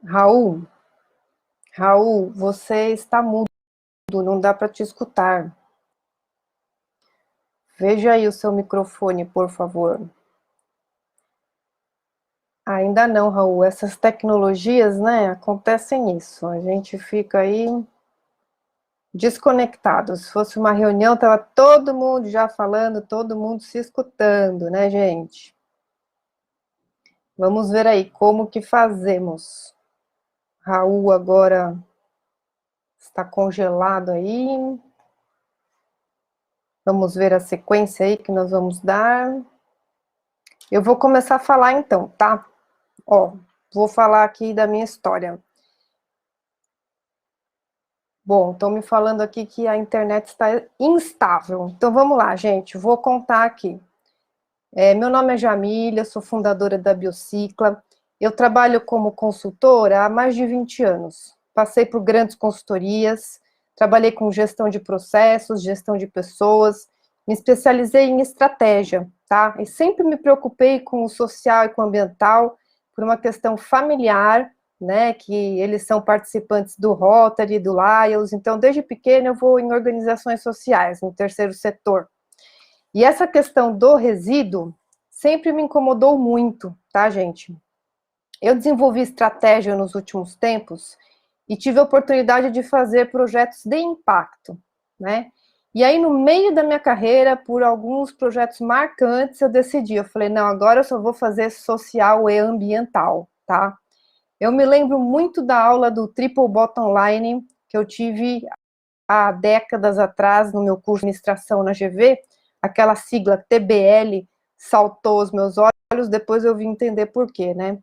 Raul, Raul, você está mudo, não dá para te escutar. Veja aí o seu microfone, por favor. Ainda não, Raul. Essas tecnologias, né, acontecem isso. A gente fica aí desconectado. Se fosse uma reunião, tava todo mundo já falando, todo mundo se escutando, né, gente? Vamos ver aí como que fazemos. Raul agora está congelado aí. Vamos ver a sequência aí que nós vamos dar. Eu vou começar a falar então, tá? Ó, vou falar aqui da minha história. Bom, estão me falando aqui que a internet está instável. Então vamos lá, gente, vou contar aqui. Meu nome é Jamília, sou fundadora da Biocicla. Eu trabalho como consultora há mais de 20 anos. Passei por grandes consultorias, trabalhei com gestão de processos, gestão de pessoas, me especializei em estratégia, tá? E sempre me preocupei com o social e com o ambiental, por uma questão familiar, né? Que eles são participantes do Rotary, do Lions, então desde pequena eu vou em organizações sociais, no terceiro setor. E essa questão do resíduo sempre me incomodou muito, tá, gente? Eu desenvolvi estratégia nos últimos tempos e tive a oportunidade de fazer projetos de impacto, né? E aí, no meio da minha carreira, por alguns projetos marcantes, eu falei, não, agora eu só vou fazer social e ambiental, tá? Eu me lembro muito da aula do Triple Bottom Line, que eu tive há décadas atrás no meu curso de administração na GV, aquela sigla TBL saltou aos meus olhos, depois eu vim entender por quê, né?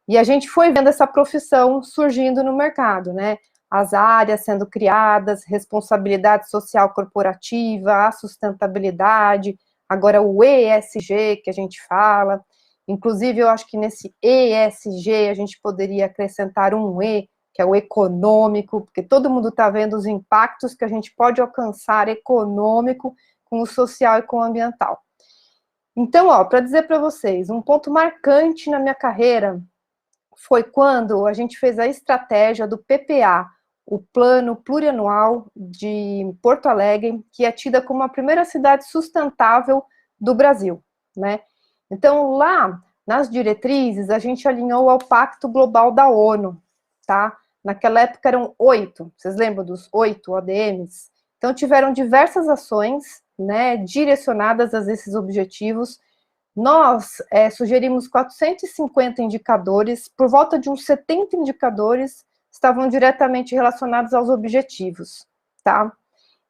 E a gente foi vendo essa profissão surgindo no mercado, né? As áreas sendo criadas, responsabilidade social corporativa, a sustentabilidade, agora o ESG que a gente fala. Inclusive, eu acho que nesse ESG a gente poderia acrescentar um E, que é o econômico, porque todo mundo está vendo os impactos que a gente pode alcançar econômico com o social e com o ambiental. Então, ó, para dizer para vocês, um ponto marcante na minha carreira foi quando a gente fez a estratégia do PPA, o Plano Plurianual de Porto Alegre, que é tida como a primeira cidade sustentável do Brasil, né? Então, lá, nas diretrizes, a gente alinhou ao Pacto Global da ONU, tá? Naquela época eram 8, vocês lembram dos 8 ODMs? Então, tiveram diversas ações, né, direcionadas a esses objetivos. Nós sugerimos 450 indicadores, por volta de uns 70 indicadores estavam diretamente relacionados aos objetivos, tá?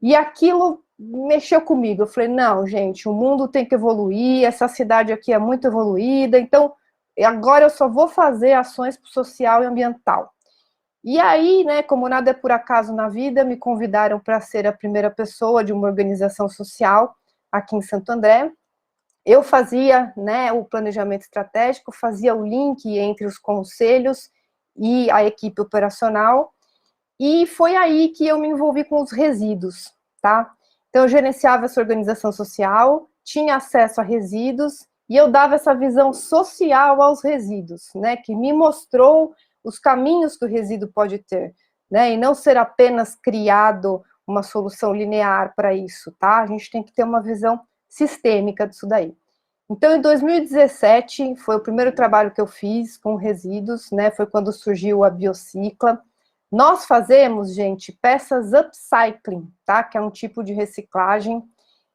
E aquilo mexeu comigo, eu falei, não, gente, o mundo tem que evoluir, essa cidade aqui é muito evoluída, então agora eu só vou fazer ações para o social e ambiental. E aí, né, como nada é por acaso na vida, me convidaram para ser a primeira pessoa de uma organização social aqui em Santo André. Eu fazia, né, o planejamento estratégico, fazia o link entre os conselhos e a equipe operacional, e foi aí que eu me envolvi com os resíduos, tá? Então, eu gerenciava essa organização social, tinha acesso a resíduos, e eu dava essa visão social aos resíduos, né, que me mostrou os caminhos que o resíduo pode ter, né, e não ser apenas criado uma solução linear para isso, tá? A gente tem que ter uma visão sistêmica disso daí. Então, em 2017, foi o primeiro trabalho que eu fiz com resíduos, né? Foi quando surgiu a Biocicla. Nós fazemos, gente, peças upcycling, tá? Que é um tipo de reciclagem,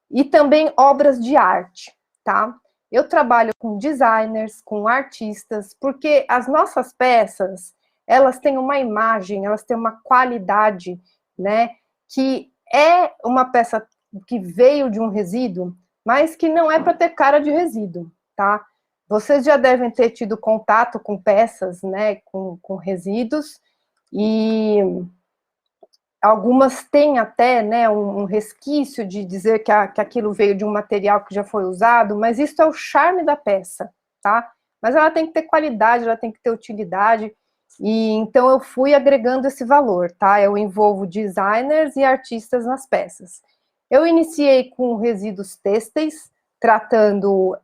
e também obras de arte, tá? Eu trabalho com designers, com artistas, porque as nossas peças, elas têm uma imagem, elas têm uma qualidade, né? Que é uma peça que veio de um resíduo, mas que não é para ter cara de resíduo, tá? Vocês já devem ter tido contato com peças, né, com resíduos, e algumas têm até, né, um resquício de dizer que aquilo veio de um material que já foi usado, mas isso é o charme da peça, tá? Mas ela tem que ter qualidade, ela tem que ter utilidade, e então eu fui agregando esse valor, tá? Eu envolvo designers e artistas nas peças. Eu iniciei com resíduos têxteis, tratando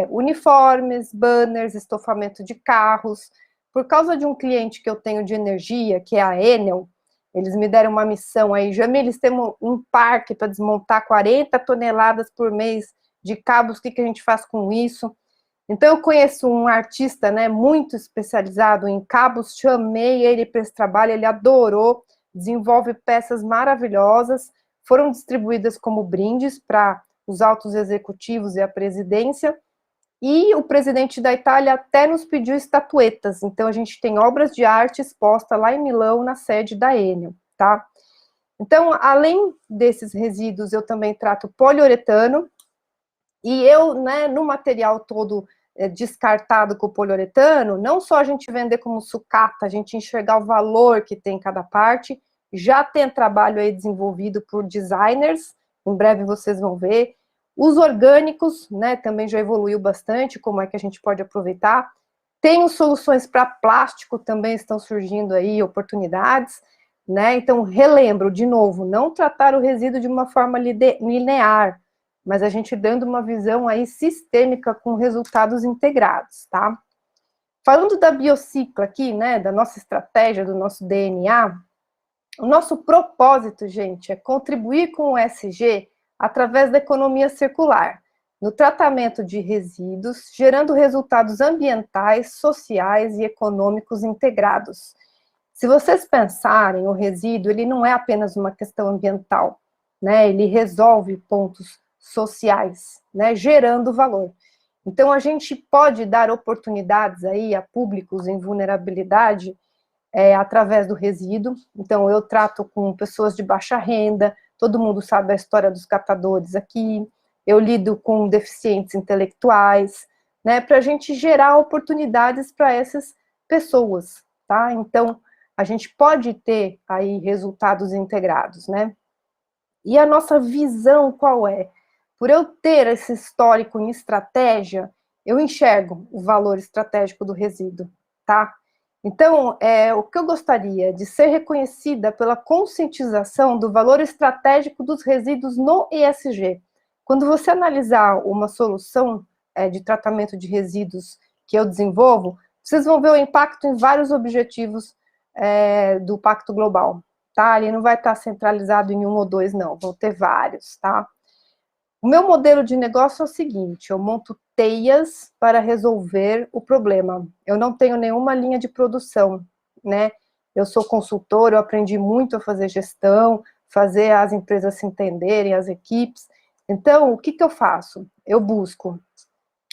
uniformes, banners, estofamento de carros. Por causa de um cliente que eu tenho de energia, que é a Enel, eles me deram uma missão aí, Jamil, eles têm um parque para desmontar 40 toneladas por mês de cabos, o que a gente faz com isso? Então, eu conheço um artista, né, muito especializado em cabos, chamei ele para esse trabalho, ele adorou, desenvolve peças maravilhosas, foram distribuídas como brindes para os altos executivos e a presidência, e o presidente da Itália até nos pediu estatuetas, então a gente tem obras de arte exposta lá em Milão, na sede da Enel, tá? Então, além desses resíduos, eu também trato poliuretano, e eu, né, no material todo descartado com o poliuretano, não só a gente vender como sucata, a gente enxergar o valor que tem em cada parte, já tem trabalho aí desenvolvido por designers, em breve vocês vão ver. Os orgânicos, né, também já evoluiu bastante, como é que a gente pode aproveitar. Tem soluções para plástico, também estão surgindo aí oportunidades, né? Então, relembro, de novo, não tratar o resíduo de uma forma linear, mas a gente dando uma visão aí sistêmica com resultados integrados, tá? Falando da Biocicla aqui, né, da nossa estratégia, do nosso DNA, o nosso propósito, gente, é contribuir com o ESG através da economia circular, no tratamento de resíduos, gerando resultados ambientais, sociais e econômicos integrados. Se vocês pensarem, o resíduo, ele não é apenas uma questão ambiental, né? Ele resolve pontos sociais, né? Gerando valor. Então, a gente pode dar oportunidades aí a públicos em vulnerabilidade através do resíduo. Então, eu trato com pessoas de baixa renda, todo mundo sabe a história dos catadores aqui, eu lido com deficientes intelectuais, né? Para a gente gerar oportunidades para essas pessoas, tá? Então, a gente pode ter aí resultados integrados, né? E a nossa visão qual é? Por eu ter esse histórico em estratégia, eu enxergo o valor estratégico do resíduo, tá? Então, o que eu gostaria de ser reconhecida pela conscientização do valor estratégico dos resíduos no ESG. Quando você analisar uma solução de tratamento de resíduos que eu desenvolvo, vocês vão ver o impacto em vários objetivos do Pacto Global, tá? Ele não vai estar centralizado em um ou dois, não, vão ter vários, tá? O meu modelo de negócio é o seguinte, eu monto teias para resolver o problema. Eu não tenho nenhuma linha de produção, né? Eu sou consultor, eu aprendi muito a fazer gestão, fazer as empresas se entenderem, as equipes. Então, o que eu faço? Eu busco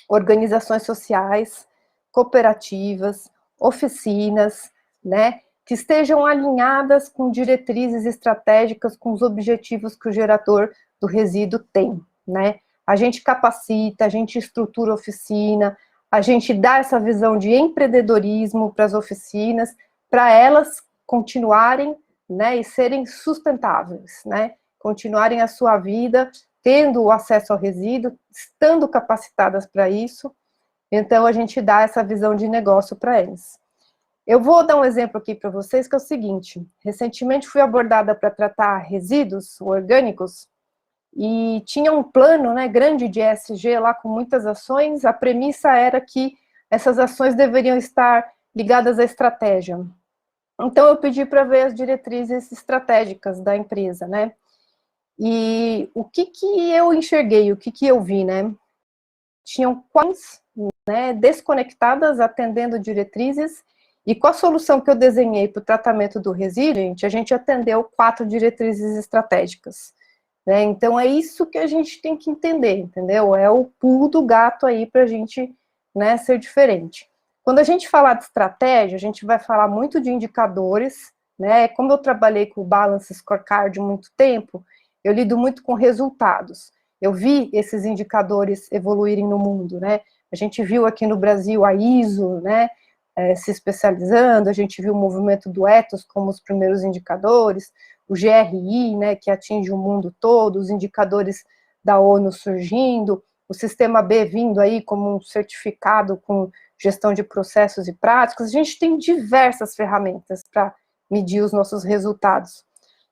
organizações sociais, cooperativas, oficinas, né, que estejam alinhadas com diretrizes estratégicas, com os objetivos que o gerador do resíduo tem, né? A gente capacita, a gente estrutura oficina, a gente dá essa visão de empreendedorismo para as oficinas, para elas continuarem, né, e serem sustentáveis, né? Continuarem a sua vida tendo o acesso ao resíduo, estando capacitadas para isso, então a gente dá essa visão de negócio para eles. Eu vou dar um exemplo aqui para vocês, que é o seguinte, recentemente fui abordada para tratar resíduos orgânicos, e tinha um plano, né, grande de ESG lá, com muitas ações, a premissa era que essas ações deveriam estar ligadas à estratégia. Então eu pedi para ver as diretrizes estratégicas da empresa, né, e o que eu enxerguei, o que eu vi, né? Tinham quais, né, desconectadas, atendendo diretrizes, e com a solução que eu desenhei para o tratamento do resíduo, a gente atendeu 4 diretrizes estratégicas, né? Então é isso que a gente tem que entender, entendeu? É o pulo do gato aí para a gente, né, ser diferente. Quando a gente falar de estratégia, a gente vai falar muito de indicadores, né? Como eu trabalhei com o Balance Scorecard há muito tempo, eu lido muito com resultados. Eu vi esses indicadores evoluírem no mundo, né? A gente viu aqui no Brasil a ISO, né, se especializando, a gente viu o movimento do Ethos como os primeiros indicadores, o GRI, né, que atinge o mundo todo, os indicadores da ONU surgindo, o Sistema B vindo aí como um certificado com gestão de processos e práticas. A gente tem diversas ferramentas para medir os nossos resultados.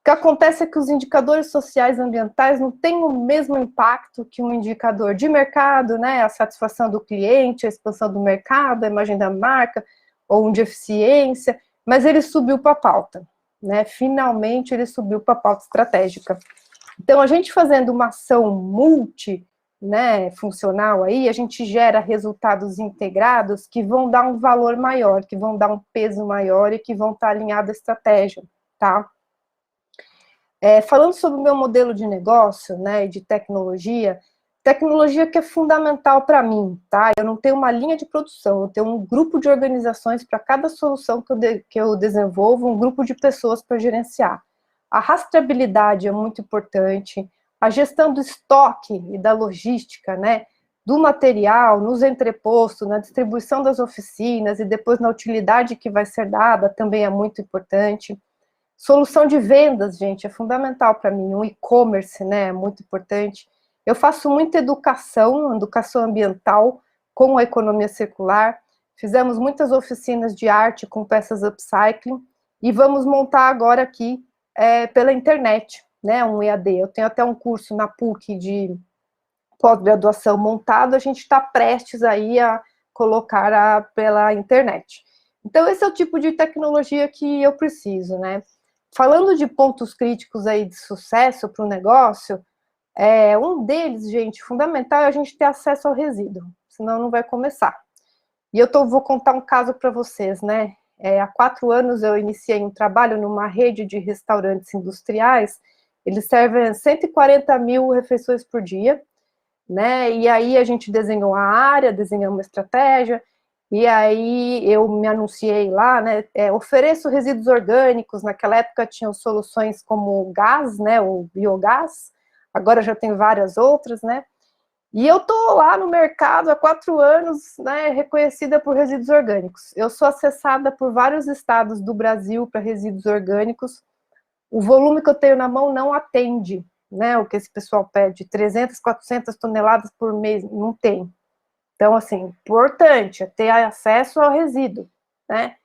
que acontece é que os indicadores sociais ambientais não têm o mesmo impacto que um indicador de mercado, né? A satisfação do cliente, a expansão do mercado, a imagem da marca, ou um de eficiência, mas ele subiu para a pauta, né? Finalmente ele subiu para a pauta estratégica. Então, a gente fazendo uma ação né, funcional aí, a gente gera resultados integrados que vão dar um valor maior, que vão dar um peso maior e que vão estar alinhados à estratégia, tá? Falando sobre o meu modelo de negócio, né, de tecnologia que é fundamental para mim, tá? Eu não tenho uma linha de produção, eu tenho um grupo de organizações para cada solução que eu desenvolvo, um grupo de pessoas para gerenciar. A rastreabilidade é muito importante, a gestão do estoque e da logística, né, do material, nos entrepostos, na distribuição das oficinas e depois na utilidade que vai ser dada também é muito importante. Solução de vendas, gente, é fundamental para mim. O e-commerce, né, é muito importante. Eu faço muita educação ambiental com a economia circular. Fizemos muitas oficinas de arte com peças upcycling e vamos montar agora aqui pela internet, né, um EAD. Eu tenho até um curso na PUC de pós-graduação montado, a gente está prestes aí a colocar pela internet. Então, esse é o tipo de tecnologia que eu preciso, né? Falando de pontos críticos aí de sucesso para o negócio, um deles, gente, fundamental é a gente ter acesso ao resíduo, senão não vai começar. E vou contar um caso para vocês, né? Há 4 anos eu iniciei um trabalho numa rede de restaurantes industriais, eles servem 140 mil refeições por dia, né? E aí a gente desenhou a área, desenhamos uma estratégia, e aí eu me anunciei lá, né? Ofereço resíduos orgânicos. Naquela época tinham soluções como o gás, né? O biogás. Agora já tem várias outras, né? E eu tô lá no mercado há 4 anos, né? Reconhecida por resíduos orgânicos. Eu sou acessada por vários estados do Brasil para resíduos orgânicos. O volume que eu tenho na mão não atende, né? O que esse pessoal pede, 300, 400 toneladas por mês, não tem. Então, assim, importante é ter acesso ao resíduo, né?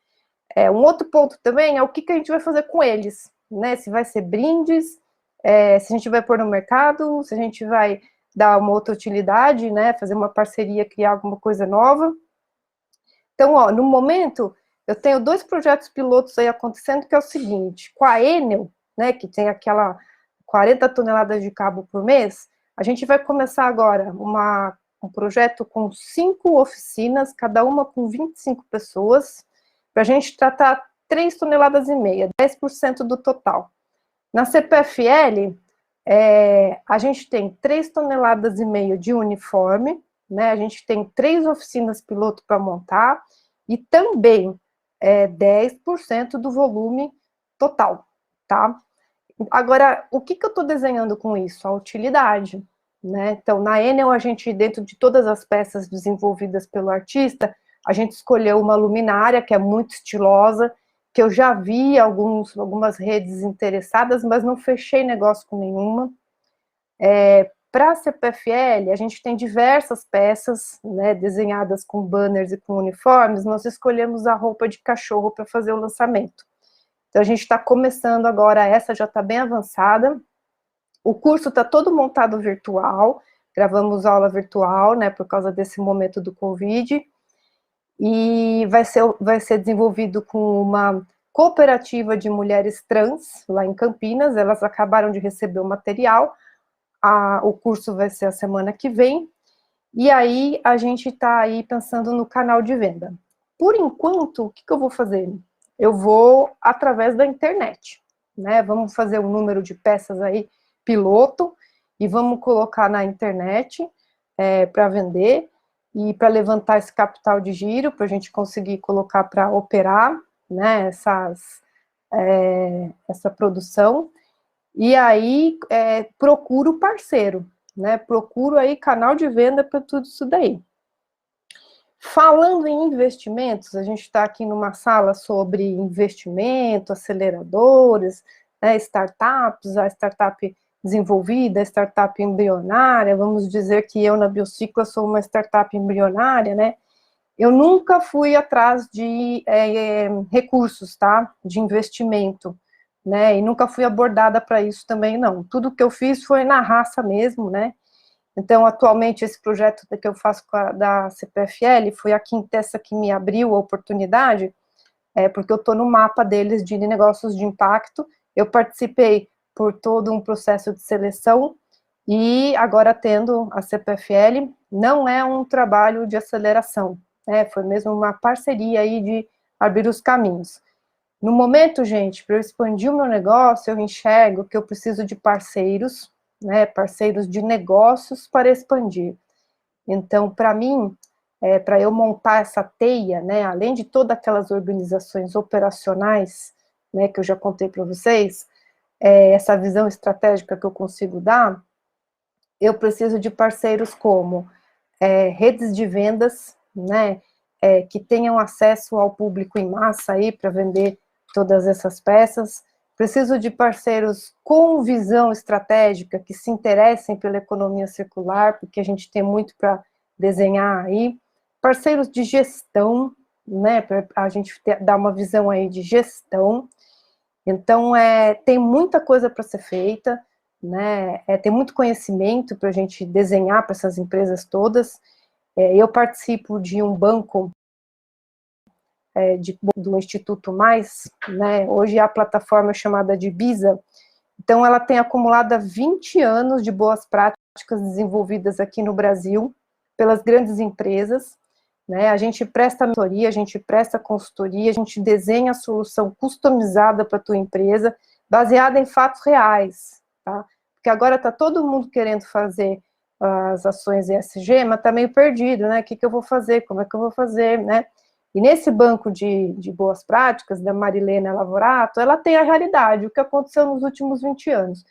Um outro ponto também é o que a gente vai fazer com eles, né? Se vai ser brindes, se a gente vai pôr no mercado, se a gente vai dar uma outra utilidade, né? Fazer uma parceria, criar alguma coisa nova. Então, ó, no momento, eu tenho 2 projetos pilotos aí acontecendo, que é o seguinte, com a Enel, né, que tem aquela 40 toneladas de cabo por mês, a gente vai começar agora um projeto com 5 oficinas, cada uma com 25 pessoas, para a gente tratar 3 toneladas e meia, 10% do total. Na CPFL, a gente tem 3 toneladas e meia de uniforme, né? A gente tem 3 oficinas piloto para montar, e também 10% do volume total, tá? Agora, o que eu estou desenhando com isso? A utilidade, né? Então, na Enel, a gente, dentro de todas as peças desenvolvidas pelo artista, a gente escolheu uma luminária que é muito estilosa, que eu já vi algumas redes interessadas, mas não fechei negócio com nenhuma. Para a CPFL, a gente tem diversas peças, né, desenhadas com banners e com uniformes. Nós escolhemos a roupa de cachorro para fazer o lançamento. Então, a gente está começando agora, essa já está bem avançada. O curso está todo montado virtual, gravamos aula virtual, né, por causa desse momento do Covid, e vai ser desenvolvido com uma cooperativa de mulheres trans, lá em Campinas. Elas acabaram de receber o material, o curso vai ser a semana que vem, e aí a gente está aí pensando no canal de venda. Por enquanto, o que eu vou fazer? Eu vou através da internet, né? Vamos fazer um número de peças aí, piloto, e vamos colocar na internet para vender, e para levantar esse capital de giro, para a gente conseguir colocar para operar, né, essa produção. E aí, procuro parceiro, né? Procuro aí canal de venda para tudo isso daí. Falando em investimentos, a gente está aqui numa sala sobre investimento, aceleradores, né, startups, a startup desenvolvida, a startup embrionária. Vamos dizer que eu, na Biocicla, sou uma startup embrionária, né? Eu nunca fui atrás de recursos, tá? De investimento. né? E nunca fui abordada para isso também, não. Tudo que eu fiz foi na raça mesmo, né? Então, atualmente, esse projeto que eu faço da CPFL foi a Quintessa que me abriu a oportunidade, porque eu estou no mapa deles de negócios de impacto. Eu participei por todo um processo de seleção e agora tendo a CPFL, não é um trabalho de aceleração, né? Foi mesmo uma parceria aí de abrir os caminhos. No momento, gente, para eu expandir o meu negócio, eu enxergo que eu preciso de parceiros, né? Parceiros de negócios para expandir. Então, para mim, para eu montar essa teia, né, além de todas aquelas organizações operacionais, né, que eu já contei para vocês, essa visão estratégica que eu consigo dar, eu preciso de parceiros como redes de vendas, né, que tenham acesso ao público em massa aí para vender todas essas peças. Preciso de parceiros com visão estratégica, que se interessem pela economia circular, porque a gente tem muito para desenhar aí. Parceiros de gestão, né, para a gente dar uma visão aí de gestão. Então, tem muita coisa para ser feita, né, tem muito conhecimento para a gente desenhar para essas empresas todas. Eu participo de um banco do Instituto Mais, né, hoje a plataforma é chamada de BISA, então ela tem acumulado 20 anos de boas práticas desenvolvidas aqui no Brasil, pelas grandes empresas, né, a gente presta mentoria, a gente presta consultoria, a gente desenha a solução customizada para a tua empresa, baseada em fatos reais, tá? Porque agora está todo mundo querendo fazer as ações ESG, mas está meio perdido, né? O que eu vou fazer? Como é que eu vou fazer, né? E nesse banco de boas práticas, da Marilena Lavorato, ela tem a realidade, o que aconteceu nos últimos 20 anos.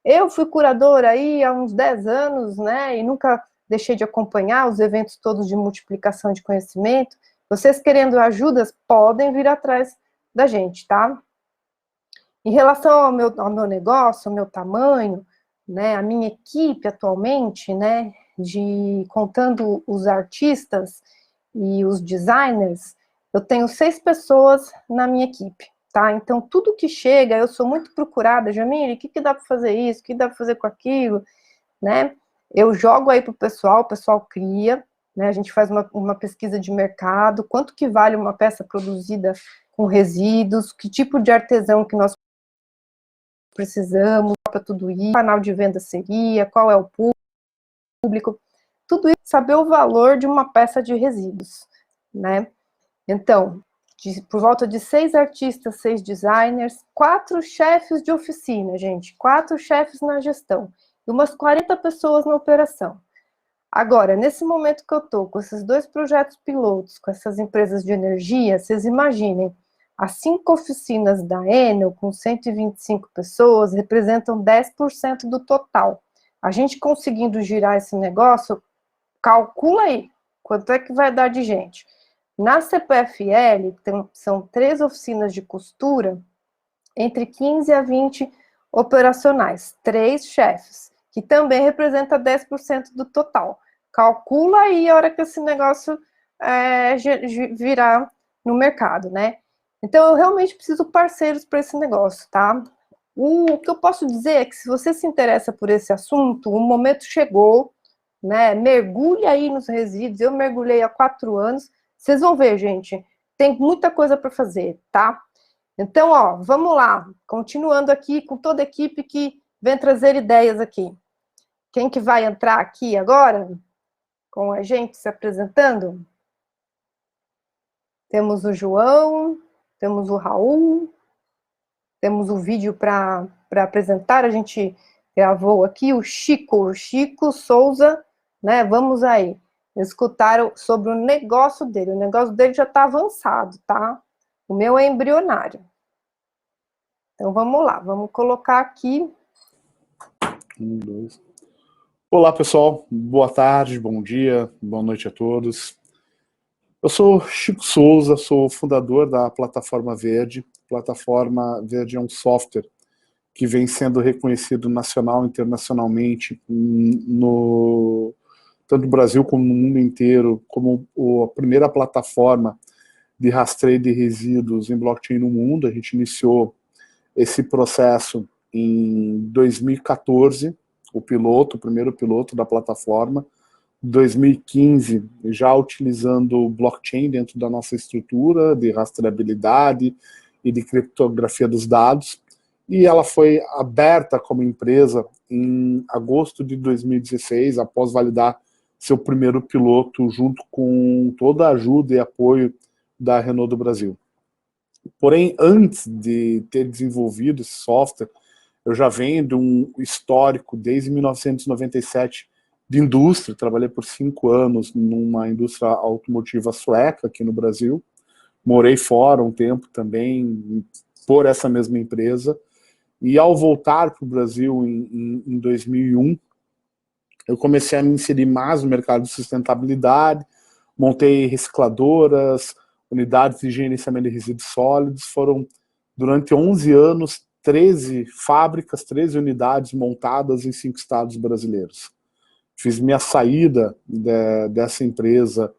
Eu fui curadora aí há uns 10 anos, né, e nunca deixei de acompanhar os eventos todos de multiplicação de conhecimento. Vocês querendo ajudas, podem vir atrás da gente, tá? Em relação ao meu negócio, ao meu tamanho, né, a minha equipe atualmente, né, contando os artistas e os designers, eu tenho 6 pessoas na minha equipe, tá? Então, tudo que chega, eu sou muito procurada, Jamile, o que dá para fazer isso, o que dá para fazer com aquilo, né? Eu jogo aí para o pessoal cria, né? A gente faz uma pesquisa de mercado, quanto que vale uma peça produzida com resíduos, que tipo de artesão que nós precisamos para tudo isso, que canal de venda seria, qual é o público, tudo isso, saber o valor de uma peça de resíduos, né? Então, por volta de 6 artistas, 6 designers, 4 chefes de oficina, gente, 4 chefes na gestão, e umas 40 pessoas na operação. Agora, nesse momento que eu estou com esses 2 projetos pilotos, com essas empresas de energia, vocês imaginem, as 5 oficinas da Enel, com 125 pessoas, representam 10% do total. A gente conseguindo girar esse negócio, calcula aí, quanto é que vai dar de gente. Na CPFL, são 3 oficinas de costura, entre 15 a 20 operacionais, 3 chefes, que também representa 10% do total. Calcula aí a hora que esse negócio virar no mercado, né? Então, eu realmente preciso de parceiros para esse negócio, tá? O que eu posso dizer é que se você se interessa por esse assunto, o momento chegou, né? Mergulhe aí nos resíduos. Eu mergulhei há 4 anos. Vocês vão ver, gente, tem muita coisa para fazer, tá? Então, ó, vamos lá. Continuando aqui com toda a equipe que vem trazer ideias aqui. Quem que vai entrar aqui agora com a gente se apresentando? Temos o João, temos o Raul, temos o vídeo para apresentar, a gente gravou aqui o Chico Souza, né? Vamos aí. Escutaram sobre o negócio dele já está avançado, tá? O meu é embrionário. Então vamos lá, vamos colocar aqui. 1, 2. Olá, pessoal. Boa tarde, bom dia, boa noite a todos. Eu sou Chico Souza, sou fundador da Plataforma Verde. Plataforma Verde é um software que vem sendo reconhecido nacional e internacionalmente, tanto no Brasil como no mundo inteiro, como a primeira plataforma de rastreio de resíduos em blockchain no mundo. A gente iniciou esse processo em 2014, o primeiro piloto da plataforma, 2015, já utilizando blockchain dentro da nossa estrutura de rastreabilidade e de criptografia dos dados, e ela foi aberta como empresa em agosto de 2016, após validar seu primeiro piloto, junto com toda a ajuda e apoio da Renault do Brasil. Porém, antes de ter desenvolvido esse software, eu já venho de um histórico desde 1997 de indústria. Trabalhei por 5 anos numa indústria automotiva sueca aqui no Brasil. Morei fora um tempo também por essa mesma empresa. E ao voltar para o Brasil em 2001, eu comecei a me inserir mais no mercado de sustentabilidade, montei recicladoras, unidades de gerenciamento de resíduos sólidos. Foram, durante 11 anos, 13 fábricas, 13 unidades montadas em 5 estados brasileiros. Fiz minha saída dessa empresa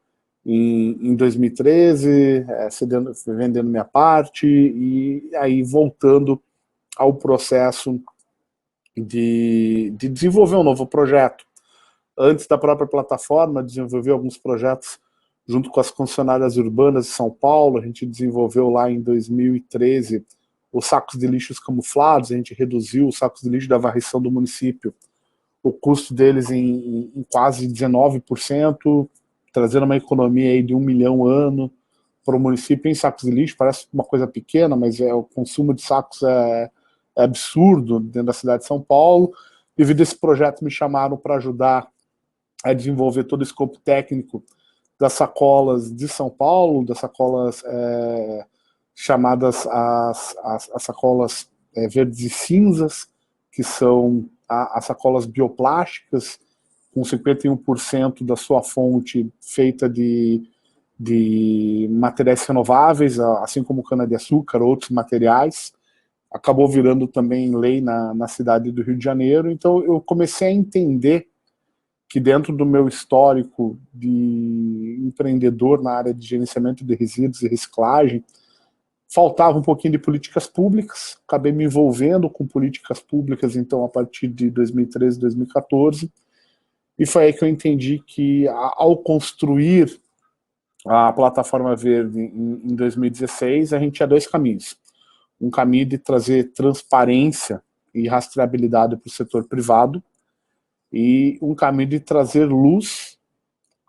em 2013, vendendo minha parte, e aí voltando ao processo de desenvolver um novo projeto. Antes da própria plataforma, desenvolvi alguns projetos junto com as concessionárias urbanas de São Paulo. A gente desenvolveu lá em 2013 os sacos de lixos camuflados. A gente reduziu os sacos de lixo da varrição do município, o custo deles em quase 19%, trazendo uma economia aí de 1 milhão ano para o município em sacos de lixo. Parece uma coisa pequena, mas o consumo de sacos é absurdo dentro da cidade de São Paulo. Devido a esse projeto, me chamaram para ajudar a desenvolver todo o escopo técnico das sacolas de São Paulo, das sacolas chamadas as sacolas verdes e cinzas, que são as sacolas bioplásticas, com 51% da sua fonte feita de materiais renováveis, assim como cana-de-açúcar, outros materiais. Acabou virando também lei na cidade do Rio de Janeiro. Então eu comecei a entender que dentro do meu histórico de empreendedor na área de gerenciamento de resíduos e reciclagem, faltava um pouquinho de políticas públicas. Acabei me envolvendo com políticas públicas, então, a partir de 2013, 2014, e foi aí que eu entendi que, ao construir a plataforma verde em 2016, a gente tinha 2 caminhos. Um caminho de trazer transparência e rastreabilidade para o setor privado, e um caminho de trazer luz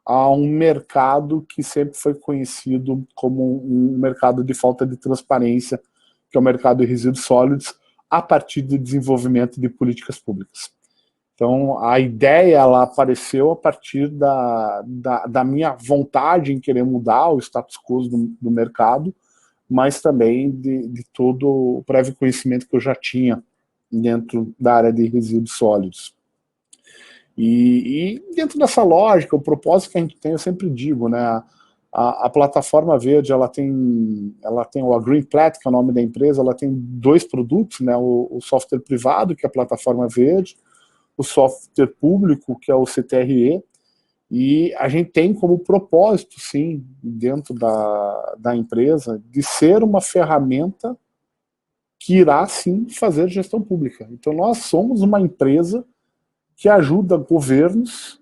a um mercado que sempre foi conhecido como um mercado de falta de transparência, que é o mercado de resíduos sólidos, a partir do desenvolvimento de políticas públicas. Então, a ideia ela apareceu a partir da minha vontade em querer mudar o status quo do mercado, mas também de todo o prévio conhecimento que eu já tinha dentro da área de resíduos sólidos. E dentro dessa lógica, o propósito que a gente tem, eu sempre digo, né, a plataforma verde, ela tem o Green Plat, que é o nome da empresa, ela tem 2 produtos, né, o software privado, que é a plataforma verde, o software público, que é o CTRE, e a gente tem como propósito, sim, dentro da empresa, de ser uma ferramenta que irá, sim, fazer gestão pública. Então nós somos uma empresa que ajuda governos,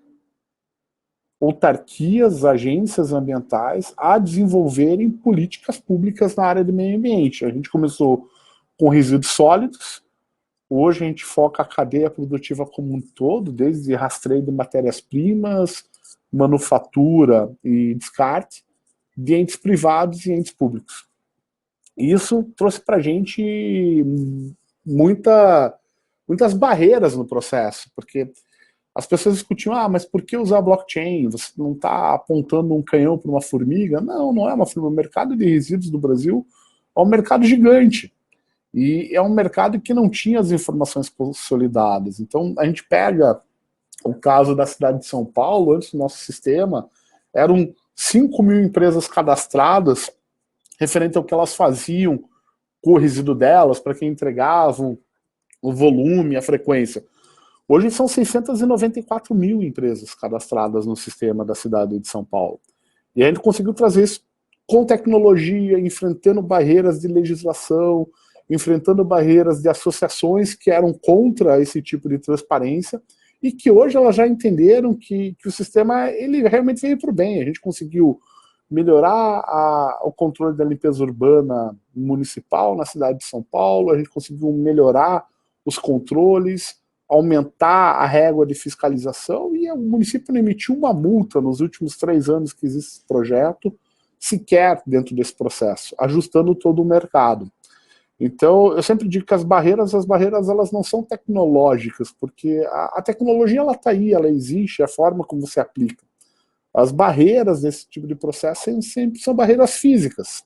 autarquias, agências ambientais a desenvolverem políticas públicas na área do meio ambiente. A gente começou com resíduos sólidos, hoje a gente foca a cadeia produtiva como um todo, desde rastreio de matérias-primas, manufatura e descarte, de entes privados e entes públicos. Isso trouxe para a gente muitas barreiras no processo, porque as pessoas discutiam, mas por que usar blockchain? Você não está apontando um canhão para uma formiga? Não, não é uma formiga. O mercado de resíduos do Brasil é um mercado gigante. E é um mercado que não tinha as informações consolidadas. Então, a gente pega o caso da cidade de São Paulo. Antes do nosso sistema, eram 5 mil empresas cadastradas referente ao que elas faziam com o resíduo delas, para quem entregavam, o volume, a frequência. Hoje são 694 mil empresas cadastradas no sistema da cidade de São Paulo. E a gente conseguiu trazer isso com tecnologia, enfrentando barreiras de legislação, enfrentando barreiras de associações que eram contra esse tipo de transparência, e que hoje elas já entenderam que o sistema ele realmente veio para o bem. A gente conseguiu melhorar o controle da limpeza urbana municipal na cidade de São Paulo, a gente conseguiu melhorar os controles, aumentar a régua de fiscalização, e o município não emitiu uma multa nos últimos 3 anos que existe esse projeto, sequer dentro desse processo, ajustando todo o mercado. Então, eu sempre digo que as barreiras elas não são tecnológicas, porque a tecnologia ela está aí, ela existe, é a forma como você aplica. As barreiras desse tipo de processo sempre são barreiras físicas.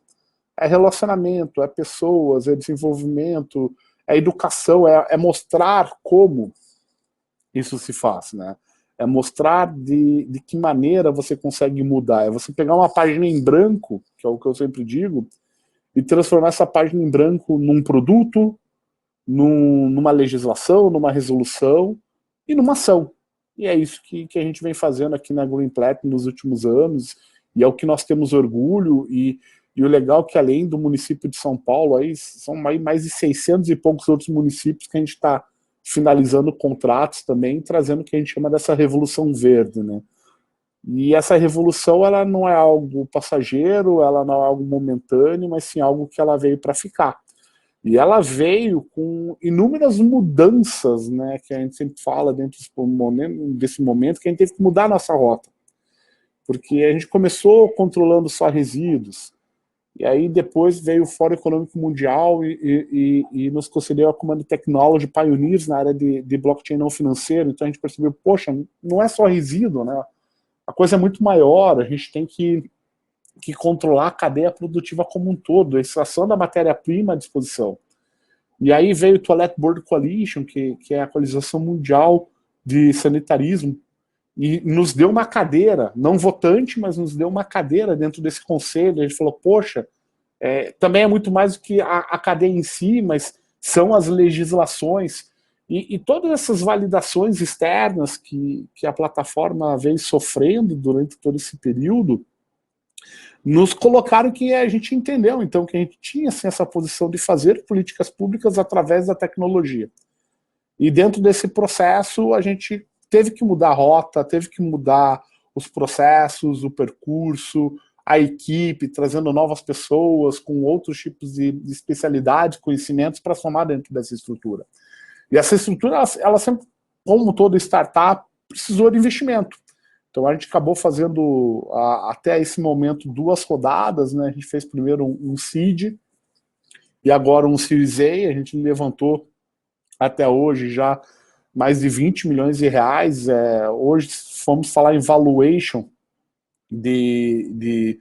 É relacionamento, é pessoas, é desenvolvimento, é educação, é mostrar como isso se faz, né? É mostrar de que maneira você consegue mudar. É você pegar uma página em branco, que é o que eu sempre digo, e transformar essa página em branco num produto, numa legislação, numa resolução e numa ação. E é isso que a gente vem fazendo aqui na Green Platinum nos últimos anos, e é o que nós temos orgulho, e o legal é que além do município de São Paulo, aí são mais de 600 e poucos outros municípios que a gente está finalizando contratos também, trazendo o que a gente chama dessa revolução verde, né? E essa revolução, ela não é algo passageiro, ela não é algo momentâneo, mas sim algo que ela veio para ficar. E ela veio com inúmeras mudanças, né, que a gente sempre fala dentro desse momento, que a gente teve que mudar a nossa rota. Porque a gente começou controlando só resíduos, e aí depois veio o Fórum Econômico Mundial e nos concedeu a Command Technology Pioneers na área de blockchain não financeiro. Então a gente percebeu, poxa, não é só resíduo, né? A coisa é muito maior, a gente tem que controlar a cadeia produtiva como um todo, a extração da matéria-prima à disposição. E aí veio o Toilet Board Coalition, que é a coalização mundial de sanitarismo, e nos deu uma cadeira, não votante, mas nos deu uma cadeira dentro desse conselho. A gente falou, poxa, também é muito mais do que a cadeia em si, mas são as legislações. E todas essas validações externas que a plataforma veio sofrendo durante todo esse período, nos colocaram que a gente entendeu, então, que a gente tinha assim, essa posição de fazer políticas públicas através da tecnologia. E dentro desse processo, a gente teve que mudar a rota, teve que mudar os processos, o percurso, a equipe, trazendo novas pessoas com outros tipos de especialidades, conhecimentos para somar dentro dessa estrutura. E essa estrutura, ela sempre, como toda startup, precisou de investimento. Então a gente acabou fazendo, até esse momento, 2 rodadas, né? A gente fez primeiro um seed e agora um Series A. A gente levantou até hoje já mais de 20 milhões de reais. Hoje vamos falar em valuation de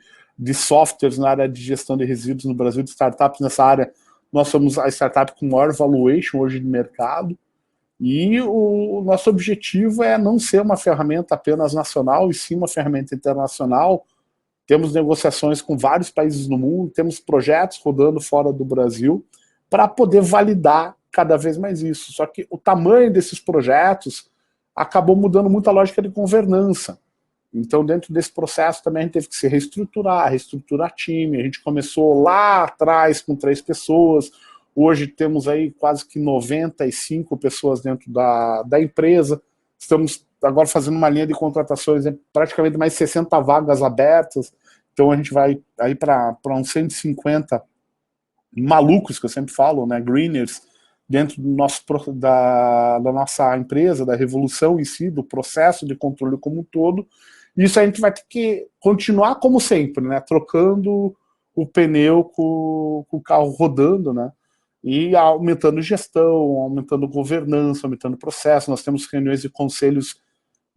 softwares na área de gestão de resíduos no Brasil, de startups nessa área. Nós somos a startup com maior valuation hoje no mercado. E o nosso objetivo é não ser uma ferramenta apenas nacional, e sim uma ferramenta internacional. Temos negociações com vários países no mundo, temos projetos rodando fora do Brasil para poder validar cada vez mais isso. Só que o tamanho desses projetos acabou mudando muito a lógica de governança. Então, dentro desse processo também a gente teve que se reestruturar time. A gente começou lá atrás com 3 pessoas, hoje temos aí quase que 95 pessoas dentro da empresa. Estamos agora fazendo uma linha de contratações, praticamente mais 60 vagas abertas. Então a gente vai aí para uns 150 malucos, que eu sempre falo, né, greeners, dentro da nossa empresa, da revolução em si, do processo de controle como um todo. Isso a gente vai ter que continuar como sempre, né, trocando o pneu com o carro rodando, né, e aumentando gestão, aumentando governança, aumentando processo. Nós temos reuniões de conselhos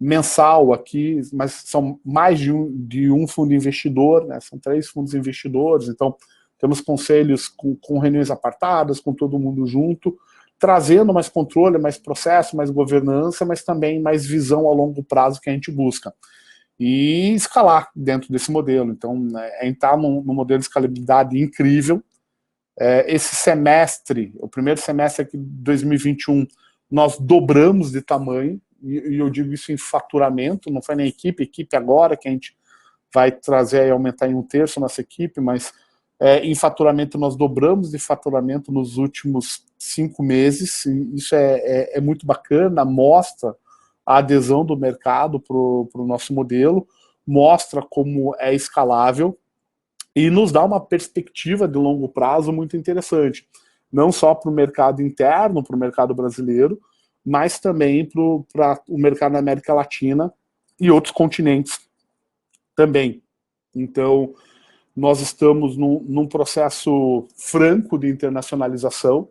mensal aqui, mas são mais de um fundo investidor, né? São 3 fundos investidores, então temos conselhos com reuniões apartadas, com todo mundo junto, trazendo mais controle, mais processo, mais governança, mas também mais visão a longo prazo que a gente busca. E escalar dentro desse modelo. Então, entrar num modelo de escalabilidade incrível. Esse semestre, o primeiro semestre aqui de 2021, nós dobramos de tamanho, e eu digo isso em faturamento, não foi nem equipe agora que a gente vai trazer e aumentar em 1/3 a nossa equipe, mas Em faturamento, nós dobramos de faturamento nos últimos 5 meses, e isso é muito bacana, mostra a adesão do mercado para o nosso modelo, mostra como é escalável e nos dá uma perspectiva de longo prazo muito interessante, não só para o mercado interno, para o mercado brasileiro, mas também para o mercado na América Latina e outros continentes também. Então, nós estamos num processo franco de internacionalização,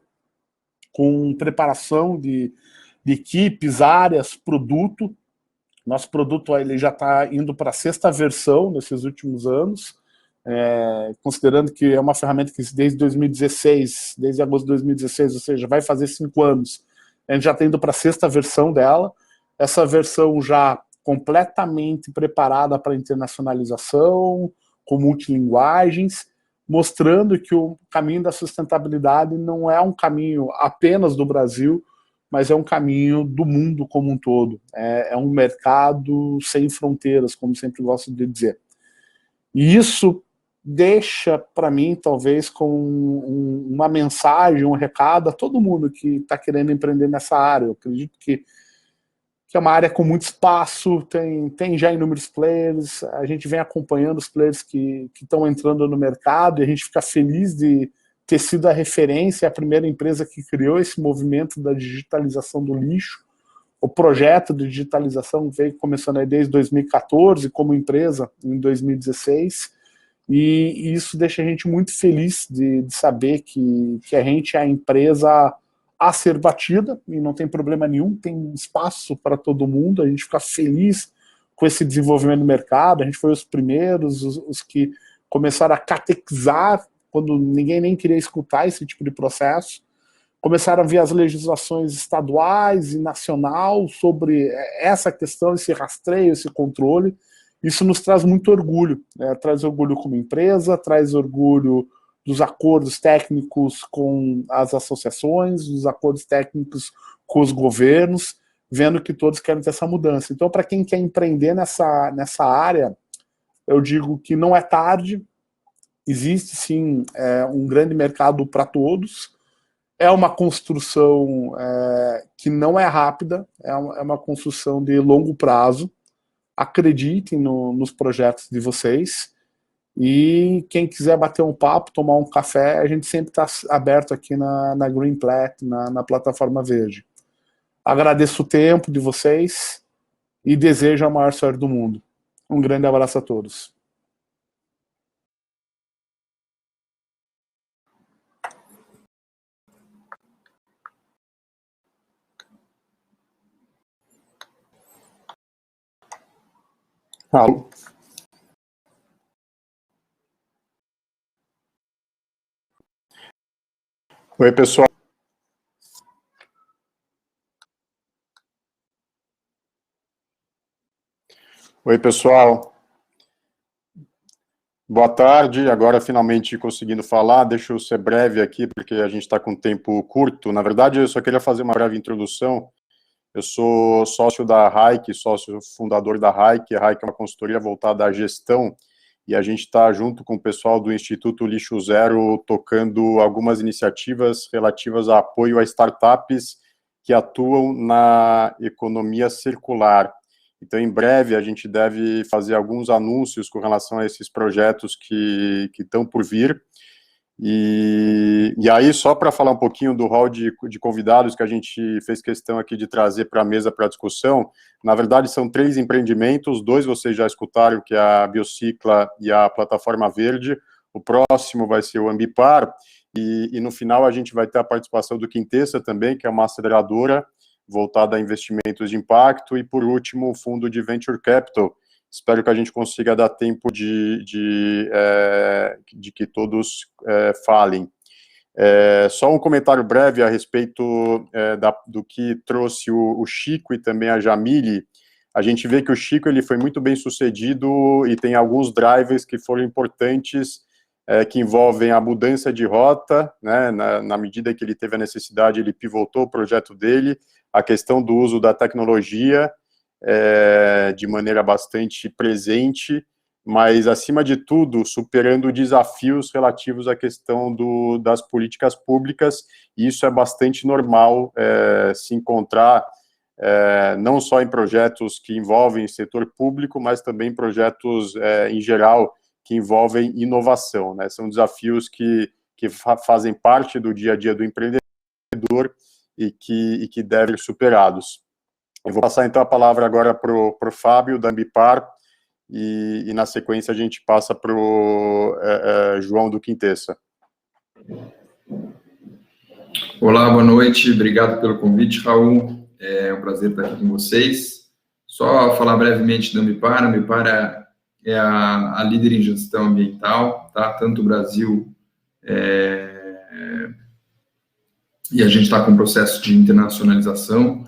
com preparação de equipes, áreas, produto. Nosso produto ele já está indo para a 6ª versão nesses últimos anos, considerando que é uma ferramenta que desde 2016, desde agosto de 2016, ou seja, vai fazer 5 anos, a gente já está indo para a 6ª versão dela. Essa versão já completamente preparada para internacionalização, com multilinguagens, mostrando que o caminho da sustentabilidade não é um caminho apenas do Brasil, mas é um caminho do mundo como um todo. É um mercado sem fronteiras, como sempre gosto de dizer. E isso deixa para mim, talvez, com uma mensagem, um recado a todo mundo que está querendo empreender nessa área. Eu acredito que é uma área com muito espaço, tem já inúmeros players, a gente vem acompanhando os players que estão entrando no mercado, e a gente fica feliz de ter sido a referência, a primeira empresa que criou esse movimento da digitalização do lixo. O projeto de digitalização veio começando aí desde 2014, como empresa, em 2016, e isso deixa a gente muito feliz de saber que a gente é a empresa a ser batida, e não tem problema nenhum, tem espaço para todo mundo, a gente fica feliz com esse desenvolvimento do mercado, a gente foi os primeiros, os que começaram a catequizar, quando ninguém nem queria escutar esse tipo de processo, começaram a ver as legislações estaduais e nacional sobre essa questão, esse rastreio, esse controle. Isso nos traz muito orgulho, né? Traz orgulho como empresa, traz orgulho dos acordos técnicos com as associações, dos acordos técnicos com os governos, vendo que todos querem ter essa mudança. Então, para quem quer empreender nessa área, eu digo que não é tarde, existe sim um grande mercado para todos, é uma construção que não é rápida, é uma construção de longo prazo. Acreditem nos projetos de vocês, e quem quiser bater um papo, tomar um café, a gente sempre está aberto aqui na Green Plat, na plataforma verde. Agradeço o tempo de vocês e desejo a maior sorte do mundo. Um grande abraço a todos. Alô? Oi, pessoal. Oi, pessoal. Boa tarde. Agora, finalmente, conseguindo falar. Deixa eu ser breve aqui, porque a gente está com tempo curto. Na verdade, eu só queria fazer uma breve introdução. Eu sou sócio da Hike, sócio fundador da Hike. A Hike é uma consultoria voltada à gestão, e a gente está junto com o pessoal do Instituto Lixo Zero tocando algumas iniciativas relativas a apoio a startups que atuam na economia circular. Então, em breve, a gente deve fazer alguns anúncios com relação a esses projetos que estão por vir. E aí, só para falar um pouquinho do hall de convidados que a gente fez questão aqui de trazer para a mesa para discussão, na verdade são 3 empreendimentos, 2 vocês já escutaram, que é a Biocicla e a Plataforma Verde, o próximo vai ser o Ambipar, e no final a gente vai ter a participação do Quintessa também, que é uma aceleradora voltada a investimentos de impacto, e por último o fundo de Venture Capital. Espero que a gente consiga dar tempo de que todos falem. Só um comentário breve a respeito do que trouxe o Chico e também a Jamile. A gente vê que o Chico ele foi muito bem sucedido e tem alguns drivers que foram importantes, que envolvem a mudança de rota, né, na medida que ele teve a necessidade, ele pivotou o projeto dele, a questão do uso da tecnologia, de maneira bastante presente, mas, acima de tudo, superando desafios relativos à questão das políticas públicas, e isso é bastante normal se encontrar, não só em projetos que envolvem setor público, mas também projetos, em geral, que envolvem inovação, né? São desafios que fazem parte do dia a dia do empreendedor e que devem ser superados. Eu vou passar, então, a palavra agora para o Fábio, da Ambipar, e na sequência a gente passa para o João do Quintessa. Olá, boa noite, obrigado pelo convite, Raul, é um prazer estar aqui com vocês. Só falar brevemente da Ambipar. A Ambipar é a líder em gestão ambiental, tá? Tanto o Brasil, e a gente está com um processo de internacionalização.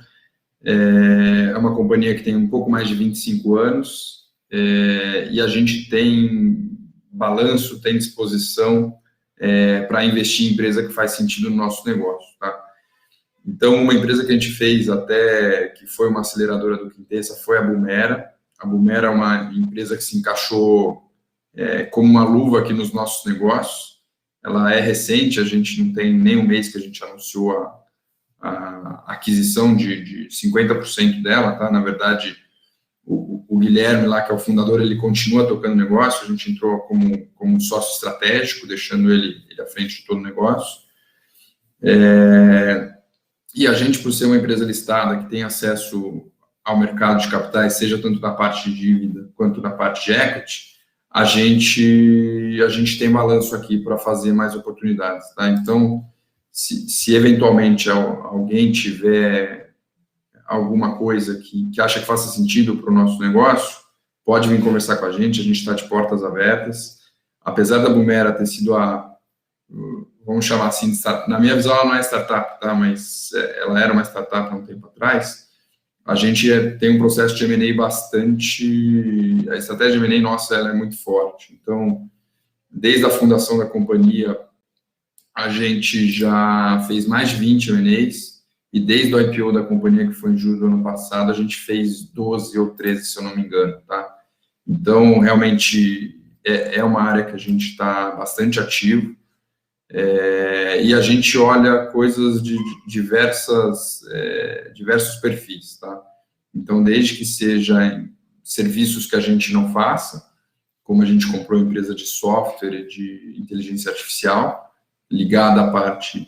É uma companhia que tem um pouco mais de 25 anos, e a gente tem balanço, tem disposição para investir em empresa que faz sentido no nosso negócio, tá? Então, uma empresa que a gente fez até, que foi uma aceleradora do Quintessa, foi a Bumera. A Bumera é uma empresa que se encaixou como uma luva aqui nos nossos negócios. Ela é recente, a gente não tem nem um mês que a gente anunciou a aquisição de 50% dela, tá? Na verdade, o Guilherme lá, que é o fundador, ele continua tocando o negócio, a gente entrou como sócio estratégico, deixando ele à frente de todo o negócio. E a gente, por ser uma empresa listada, que tem acesso ao mercado de capitais, seja tanto da parte de dívida quanto da parte de equity, a gente tem balanço aqui para fazer mais oportunidades, tá? Então, se eventualmente alguém tiver alguma coisa que acha que faça sentido para o nosso negócio, pode vir conversar com a gente está de portas abertas. Apesar da Bumera ter sido vamos chamar assim, na minha visão ela não é startup, tá? Mas ela era uma startup há um tempo atrás. A gente tem um processo de M&A bastante... A estratégia de M&A nossa ela é muito forte. Então, desde a fundação da companhia, a gente já fez mais de 20 M&As, e desde o IPO da companhia, que foi em julho do ano passado, a gente fez 12 ou 13, se eu não me engano, tá? Então, realmente, é uma área que a gente está bastante ativo, e a gente olha coisas de diversos perfis, tá? Então, desde que seja em serviços que a gente não faça, como a gente comprou empresa de software e de inteligência artificial, ligada à parte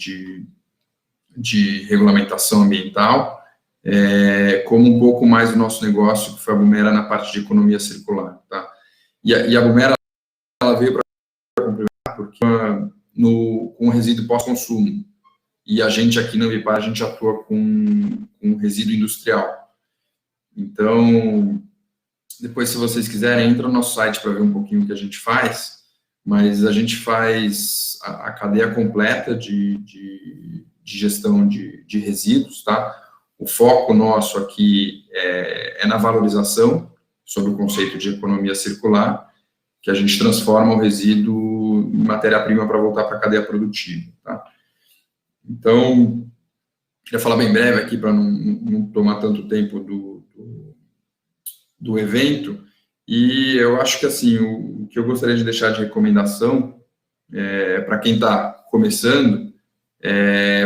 de regulamentação ambiental, como um pouco mais o nosso negócio, que foi a Bumera na parte de economia circular, tá? E a Bumera, ela veio para complementar, porque com resíduo pós-consumo, e a gente aqui na Ambipar, a gente atua com resíduo industrial. Então, depois, se vocês quiserem, entra no nosso site para ver um pouquinho o que a gente faz, mas a gente faz a cadeia completa de gestão de resíduos, tá? O foco nosso aqui é na valorização, sobre o conceito de economia circular, que a gente transforma o resíduo em matéria-prima para voltar para a cadeia produtiva, tá? Então, queria falar bem breve aqui, para não tomar tanto tempo do evento, e eu acho que, assim, o que eu gostaria de deixar de recomendação, para quem está começando,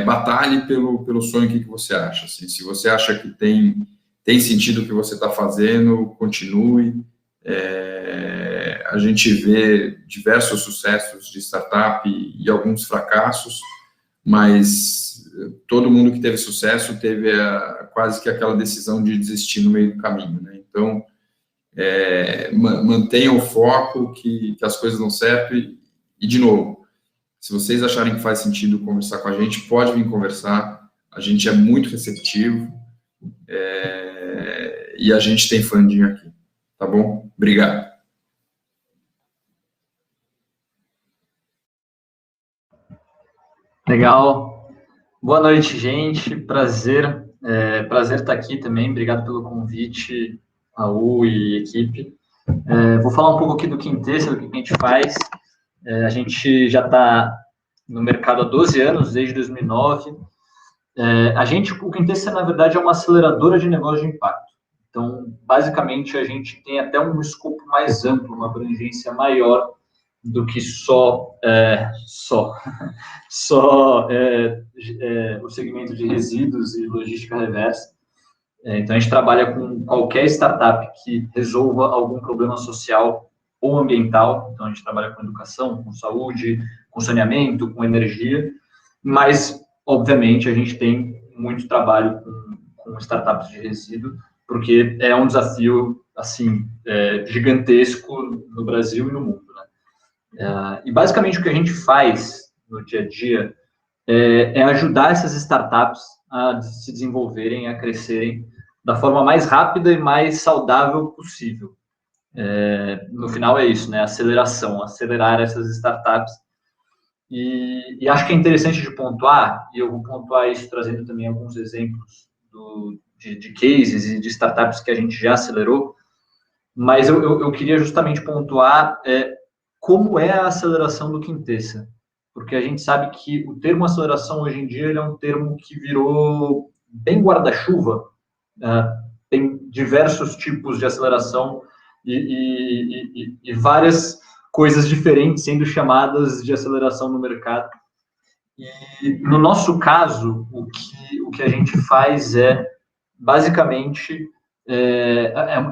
batalhe pelo sonho. O que você acha? Assim, se você acha que tem sentido o que você está fazendo, continue. A gente vê diversos sucessos de startup e alguns fracassos, mas todo mundo que teve sucesso teve quase que aquela decisão de desistir no meio do caminho, né? Então, mantenham o foco, que as coisas dão certo, e de novo, se vocês acharem que faz sentido conversar com a gente, pode vir conversar, a gente é muito receptivo, e a gente tem funding aqui, tá bom? Obrigado. Legal. Boa noite, gente. Prazer estar aqui também. Obrigado pelo convite, Raul e equipe. Vou falar um pouco aqui do Quintessa, do que a gente faz. A gente já está no mercado há 12 anos, desde 2009. O Quintessa, na verdade, é uma aceleradora de negócio de impacto. Então, basicamente, a gente tem até um escopo mais amplo, uma abrangência maior do que só o segmento de resíduos e logística reversa. Então, a gente trabalha com qualquer startup que resolva algum problema social ou ambiental. Então, a gente trabalha com educação, com saúde, com saneamento, com energia, mas, obviamente, a gente tem muito trabalho com startups de resíduo, porque é um desafio, assim, gigantesco no Brasil e no mundo, né? E, basicamente, o que a gente faz no dia a dia é ajudar essas startups a se desenvolverem, a crescerem da forma mais rápida e mais saudável possível. No final é isso, né? Aceleração, acelerar essas startups. E acho que é interessante de pontuar, e eu vou pontuar isso trazendo também alguns exemplos de cases e de startups que a gente já acelerou, mas eu queria justamente pontuar como é a aceleração do Quintessa, porque a gente sabe que o termo aceleração hoje em dia ele é um termo que virou bem guarda-chuva, tem diversos tipos de aceleração e várias coisas diferentes sendo chamadas de aceleração no mercado. E no nosso caso, o que a gente faz basicamente,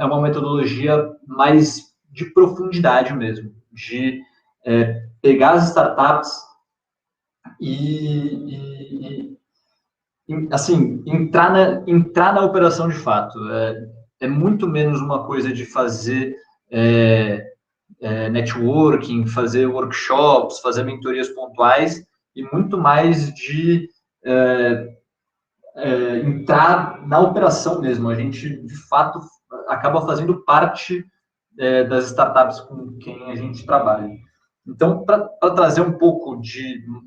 uma metodologia mais de profundidade mesmo, de pegar as startups e assim, entrar na operação de fato. É muito menos uma coisa de fazer networking, fazer workshops, fazer mentorias pontuais, e muito mais de entrar na operação mesmo. A gente, de fato, acaba fazendo parte das startups com quem a gente trabalha. Então, para trazer um pouco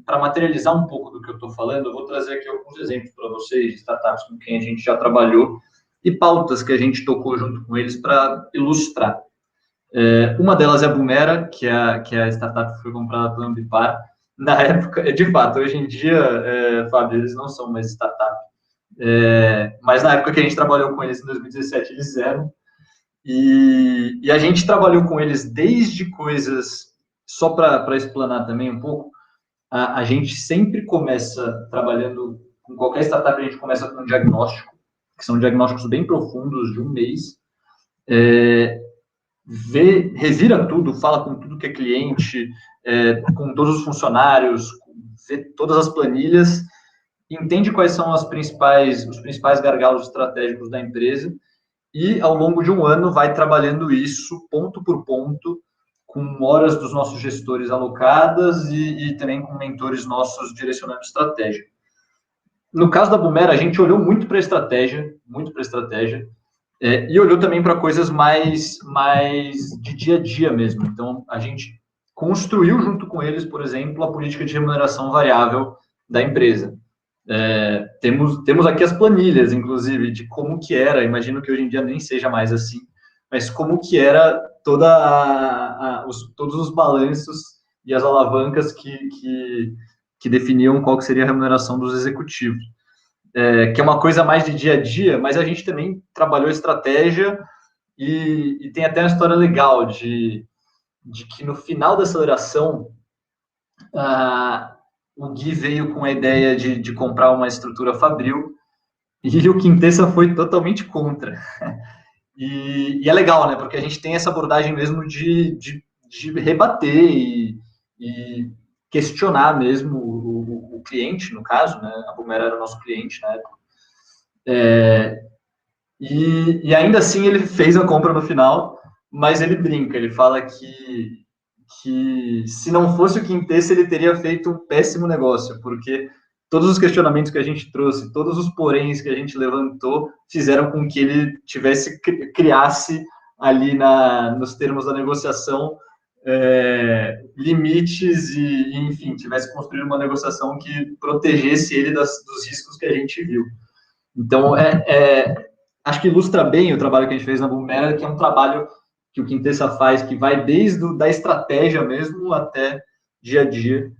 para materializar um pouco do que eu estou falando, eu vou trazer aqui alguns exemplos para vocês de startups com quem a gente já trabalhou e pautas que a gente tocou junto com eles para ilustrar. Uma delas é a Boomera, que é a startup que foi comprada pela Ambipar. Na época, de fato, hoje em dia, Fábio, eles não são mais startup. Mas na época que a gente trabalhou com eles, em 2017, eles eram. E a gente trabalhou com eles desde coisas... Só para explanar também um pouco, a gente sempre começa trabalhando com qualquer startup, a gente começa com um diagnóstico, que são diagnósticos bem profundos, de um mês, revira tudo, fala com tudo que é cliente, com todos os funcionários, vê todas as planilhas, entende quais são os principais gargalos estratégicos da empresa e, ao longo de um ano, vai trabalhando isso ponto por ponto, com horas dos nossos gestores alocadas e também com mentores nossos direcionando estratégia. No caso da Boomera, a gente olhou muito para a estratégia, e olhou também para coisas mais de dia a dia mesmo. Então, a gente construiu junto com eles, por exemplo, a política de remuneração variável da empresa. Temos aqui as planilhas, inclusive, de como que era, imagino que hoje em dia nem seja mais assim, mas como que era todos os balanços e as alavancas que definiam qual que seria a remuneração dos executivos. Que é uma coisa mais de dia a dia, mas a gente também trabalhou estratégia e tem até uma história legal de que no final da aceleração, o Gui veio com a ideia de comprar uma estrutura fabril e o Quintessa foi totalmente contra. E é legal, né? Porque a gente tem essa abordagem mesmo de rebater e questionar mesmo o cliente, no caso, né? A Boomera era o nosso cliente na época. E ainda assim ele fez a compra no final, mas ele brinca, ele fala que se não fosse o Quintessa, ele teria feito um péssimo negócio, porque todos os questionamentos que a gente trouxe, todos os poréns que a gente levantou, fizeram com que ele criasse ali nos termos da negociação limites e, enfim, tivesse construído uma negociação que protegesse ele dos riscos que a gente viu. Então, acho que ilustra bem o trabalho que a gente fez na Boomera, que é um trabalho que o Quintessa faz, que vai desde da estratégia mesmo até dia a dia.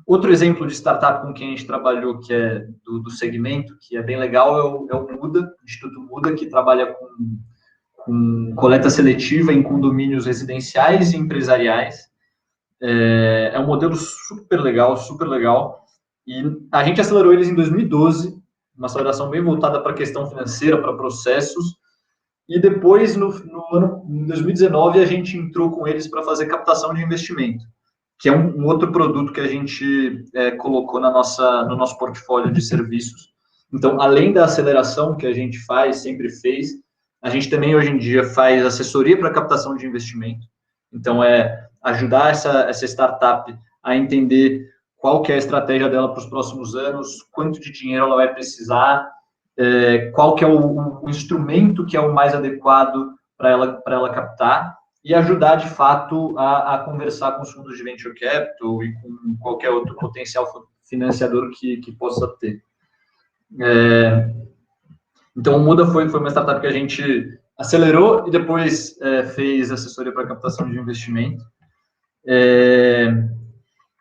Outro exemplo de startup com quem a gente trabalhou, que é do segmento, que é bem legal, é o Muda, o Instituto Muda, que trabalha com coleta seletiva em condomínios residenciais e empresariais. É um modelo super legal, super legal. E a gente acelerou eles em 2012, uma aceleração bem voltada para a questão financeira, para processos. E depois, em 2019, a gente entrou com eles para fazer captação de investimento, que é um outro produto que a gente colocou no nosso portfólio de serviços. Então, além da aceleração que a gente faz, sempre fez, a gente também, hoje em dia, faz assessoria para captação de investimento. Então, ajudar essa startup a entender qual que é a estratégia dela para os próximos anos, quanto de dinheiro ela vai precisar, qual que é o instrumento que é o mais adequado para ela captar, e ajudar, de fato, a conversar com os fundos de venture capital e com qualquer outro potencial financiador que possa ter. Então, o Muda foi uma startup que a gente acelerou e depois fez assessoria para captação de investimento.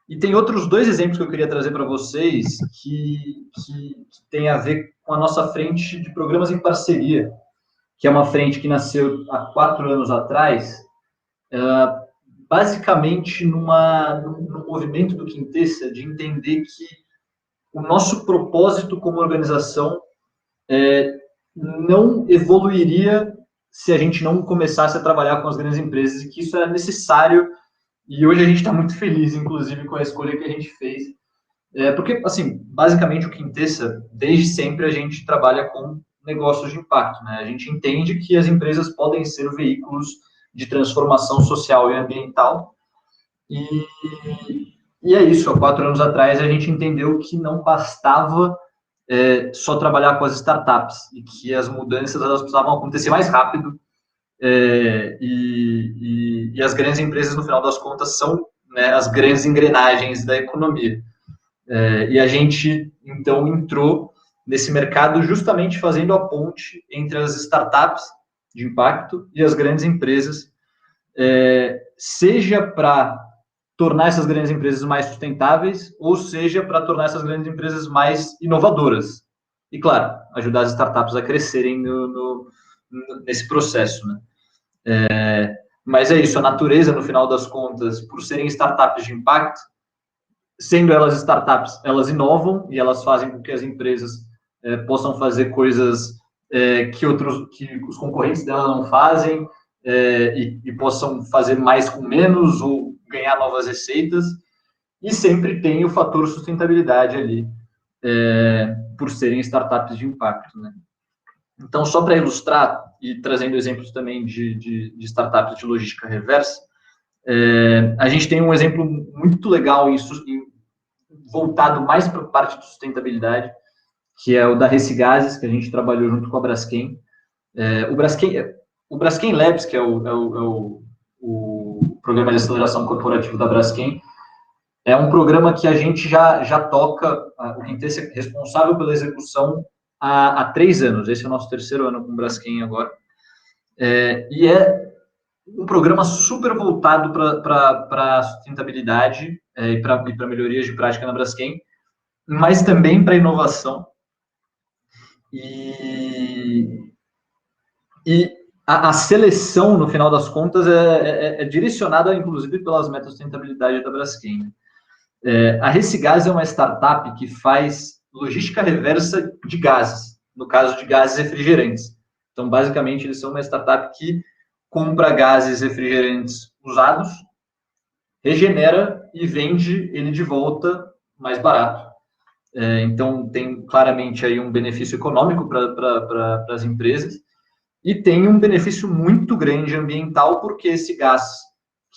E tem outros 2 exemplos que eu queria trazer para vocês que tem a ver com a nossa frente de programas em parceria, que é uma frente que nasceu há 4 anos atrás, basicamente num movimento do Quintessa de entender que o nosso propósito como organização não evoluiria se a gente não começasse a trabalhar com as grandes empresas, e que isso é necessário. E hoje a gente está muito feliz, inclusive, com a escolha que a gente fez. Porque, assim, basicamente o Quintessa, desde sempre, a gente trabalha com negócios de impacto, né? A gente entende que as empresas podem ser veículos de transformação social e ambiental. E é isso, há 4 anos atrás a gente entendeu que não bastava só trabalhar com as startups, e que as mudanças elas precisavam acontecer mais rápido. E as grandes empresas, no final das contas, são, né, as grandes engrenagens da economia. E a gente, então, entrou nesse mercado justamente fazendo a ponte entre as startups de impacto e as grandes empresas, seja para tornar essas grandes empresas mais sustentáveis, ou seja para tornar essas grandes empresas mais inovadoras. E, claro, ajudar as startups a crescerem nesse processo, né? Mas é isso, a natureza, no final das contas, por serem startups de impacto, sendo elas startups, elas inovam e elas fazem com que as empresas possam fazer coisas que os concorrentes delas não fazem, e possam fazer mais com menos ou ganhar novas receitas, e sempre tem o fator sustentabilidade ali, por serem startups de impacto, né? Então, só para ilustrar, e trazendo exemplos também de startups de logística reversa, a gente tem um exemplo muito legal voltado mais para a parte de sustentabilidade, que é o da Recigases, que a gente trabalhou junto com a Braskem. O Braskem Labs, que é o programa de aceleração corporativa da Braskem, é um programa que a gente já toca, o Quintessa é responsável pela execução há 3 anos. Esse é o nosso 3º ano com o Braskem agora. E é um programa super voltado para a sustentabilidade e para melhorias de prática na Braskem, mas também para inovação. E a seleção, no final das contas, é direcionada, inclusive, pelas metas de sustentabilidade da Braskem. A Recigas é uma startup que faz logística reversa de gases, no caso de gases refrigerantes. Então, basicamente, eles são uma startup que compra gases refrigerantes usados, regenera e vende ele de volta mais barato. Então, tem claramente aí um benefício econômico para as empresas, e tem um benefício muito grande ambiental, porque esse gás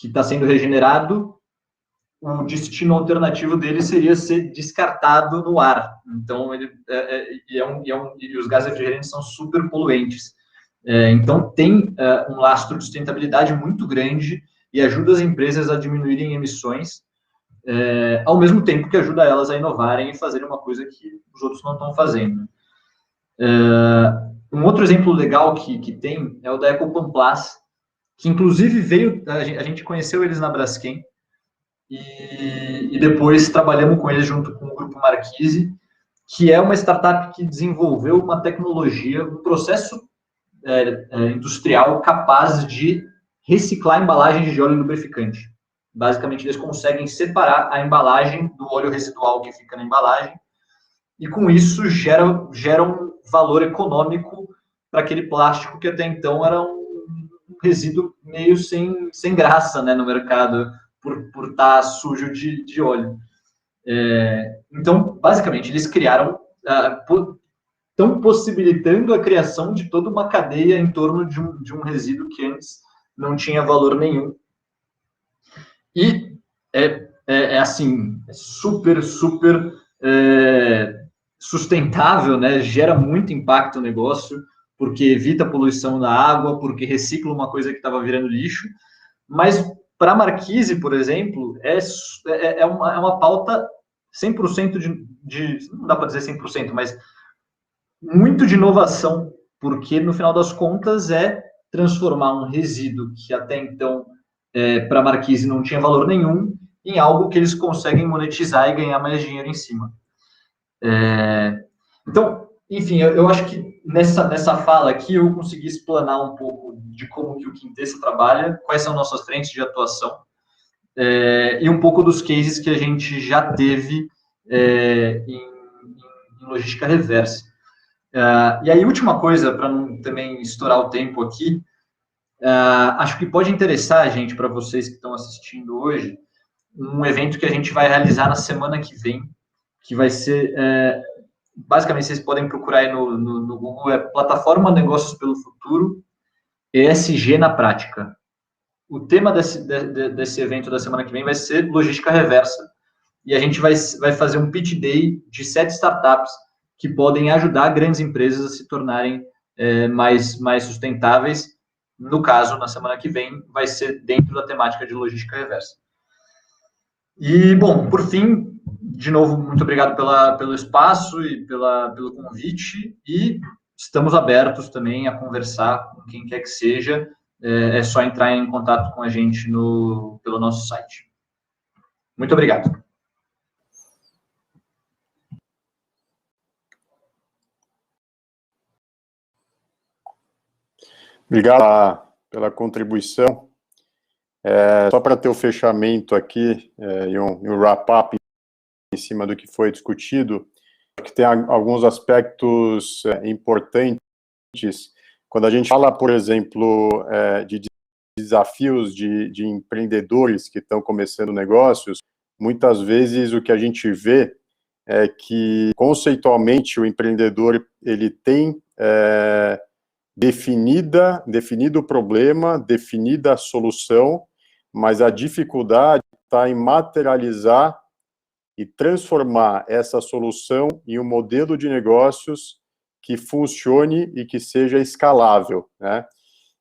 que está sendo regenerado, o destino alternativo dele seria ser descartado no ar. Então, e os gases refrigerantes são super poluentes. Então, tem um lastro de sustentabilidade muito grande e ajuda as empresas a diminuírem emissões, ao mesmo tempo que ajuda elas a inovarem e fazerem uma coisa que os outros não estão fazendo. Um outro exemplo legal que tem é o da Ecopan Plus, que inclusive a gente conheceu eles na Braskem, e depois trabalhamos com eles junto com o Grupo Marquise, que é uma startup que desenvolveu uma tecnologia, um processo industrial capaz de reciclar embalagens de óleo lubrificante. Basicamente, eles conseguem separar a embalagem do óleo residual que fica na embalagem, e com isso gera um valor econômico para aquele plástico que até então era um resíduo meio sem graça, né, no mercado, por estar sujo de óleo. Então, basicamente, eles criaram, estão possibilitando a criação de toda uma cadeia em torno de um resíduo que antes não tinha valor nenhum. E assim, super sustentável, né? Gera muito impacto no negócio, porque evita a poluição da água, porque recicla uma coisa que estava virando lixo. Mas para a Marquise, por exemplo, é uma pauta 100% não dá para dizer 100%, mas muito de inovação, porque no final das contas é transformar um resíduo que até então para a Marquise não tinha valor nenhum em algo que eles conseguem monetizar e ganhar mais dinheiro em cima. Então, enfim, eu acho que nessa fala aqui eu consegui explanar um pouco de como que o Quintessa trabalha, quais são nossas frentes de atuação, e um pouco dos cases que a gente já teve em logística reversa. E aí, última coisa, para não também estourar o tempo aqui, acho que pode interessar, gente, para vocês que estão assistindo hoje, um evento que a gente vai realizar na semana que vem, que vai ser, basicamente, vocês podem procurar aí no Google, Plataforma Negócios pelo Futuro, ESG na Prática. O tema desse evento da semana que vem vai ser logística reversa, e a gente vai fazer um pitch day de 7 startups que podem ajudar grandes empresas a se tornarem mais sustentáveis. No caso, na semana que vem, vai ser dentro da temática de logística reversa. E, bom, por fim, de novo, muito obrigado pelo espaço e pelo convite, e estamos abertos também a conversar com quem quer que seja. É só entrar em contato com a gente pelo nosso site. Muito obrigado. Obrigado pela contribuição. Só para ter o fechamento aqui e um wrap-up em cima do que foi discutido, que tem alguns aspectos importantes. Quando a gente fala, por exemplo, de desafios de empreendedores que estão começando negócios, muitas vezes o que a gente vê é que, conceitualmente, o empreendedor ele tem definido o problema, definida a solução, mas a dificuldade está em materializar e transformar essa solução em um modelo de negócios que funcione e que seja escalável, né?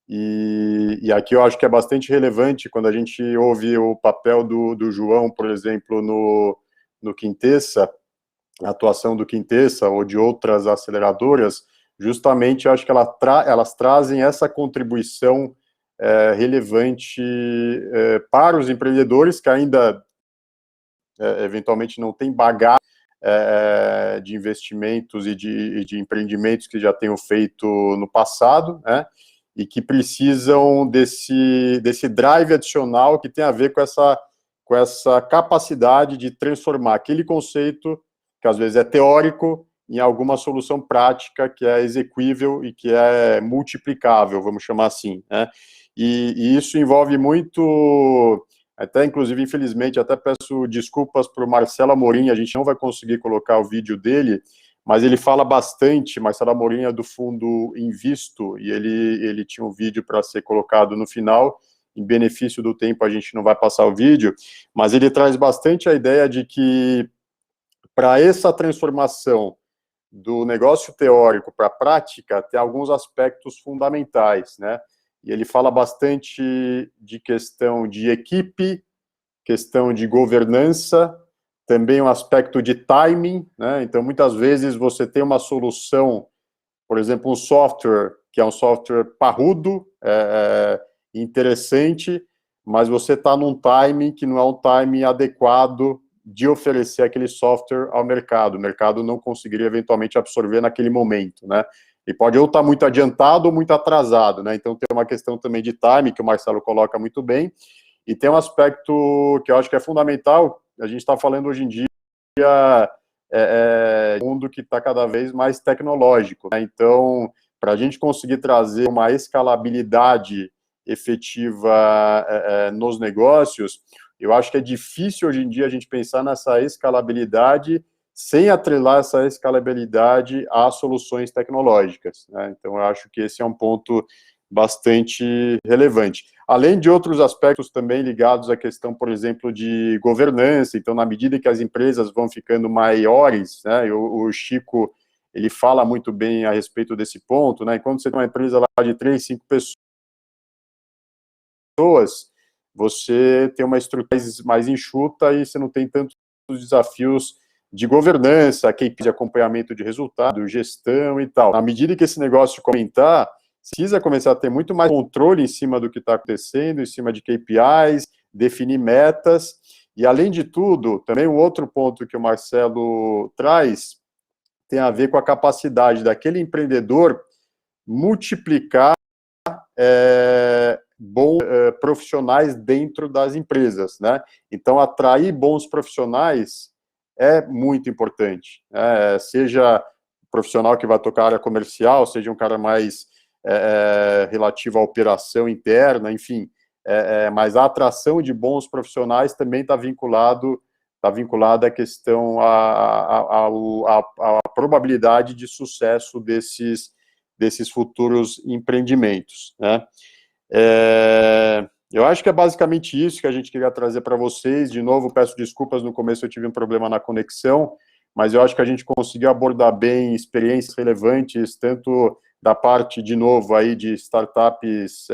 E aqui eu acho que é bastante relevante quando a gente ouve o papel do João, por exemplo, no Quintessa, a atuação do Quintessa ou de outras aceleradoras, justamente eu acho que elas trazem essa contribuição relevante para os empreendedores que ainda eventualmente não têm bagagem de investimentos e de empreendimentos que já tenham feito no passado, né, e que precisam desse drive adicional que tem a ver com essa capacidade de transformar aquele conceito, que às vezes é teórico, em alguma solução prática que é execuível e que é multiplicável, vamos chamar assim, né? E isso envolve muito, até inclusive, infelizmente, até peço desculpas para o Marcelo Amorim, a gente não vai conseguir colocar o vídeo dele, mas ele fala bastante. Marcelo Amorim é do fundo Invisto, e ele tinha um vídeo para ser colocado no final. Em benefício do tempo, a gente não vai passar o vídeo, mas ele traz bastante a ideia de que, para essa transformação do negócio teórico para a prática, tem alguns aspectos fundamentais, né? E ele fala bastante de questão de equipe, questão de governança, também um aspecto de timing, né? Então, muitas vezes você tem uma solução, por exemplo, um software, que é um software parrudo, interessante, mas você está num timing que não é um timing adequado de oferecer aquele software ao mercado. O mercado não conseguiria eventualmente absorver naquele momento, né? E pode ou estar muito adiantado ou muito atrasado, né? Então tem uma questão também de timing, que o Marcelo coloca muito bem, e tem um aspecto que eu acho que é fundamental. A gente está falando hoje em dia um mundo que está cada vez mais tecnológico, né? Então, para a gente conseguir trazer uma escalabilidade efetiva nos negócios, eu acho que é difícil hoje em dia a gente pensar nessa escalabilidade sem atrelar essa escalabilidade a soluções tecnológicas, né? Então, eu acho que esse é um ponto bastante relevante. Além de outros aspectos também ligados à questão, por exemplo, de governança. Então, na medida que as empresas vão ficando maiores, né, o Chico, ele fala muito bem a respeito desse ponto, né? Quando você tem uma empresa lá de 3, 5 pessoas, você tem uma estrutura mais enxuta e você não tem tantos desafios de governança, KPI de acompanhamento de resultado, gestão e tal. Na medida que esse negócio aumentar, precisa começar a ter muito mais controle em cima do que está acontecendo, em cima de KPIs, definir metas, e além de tudo, também um outro ponto que o Marcelo traz tem a ver com a capacidade daquele empreendedor multiplicar bons profissionais dentro das empresas, né? Então, atrair bons profissionais é muito importante, seja profissional que vai tocar a área comercial, seja um cara mais relativo à operação interna, enfim, mas a atração de bons profissionais também está vinculada à questão, à probabilidade de sucesso desses futuros empreendimentos, né? Eu acho que é basicamente isso que a gente queria trazer para vocês. De novo, peço desculpas, no começo eu tive um problema na conexão, mas eu acho que a gente conseguiu abordar bem experiências relevantes, tanto da parte, de novo, aí de startups,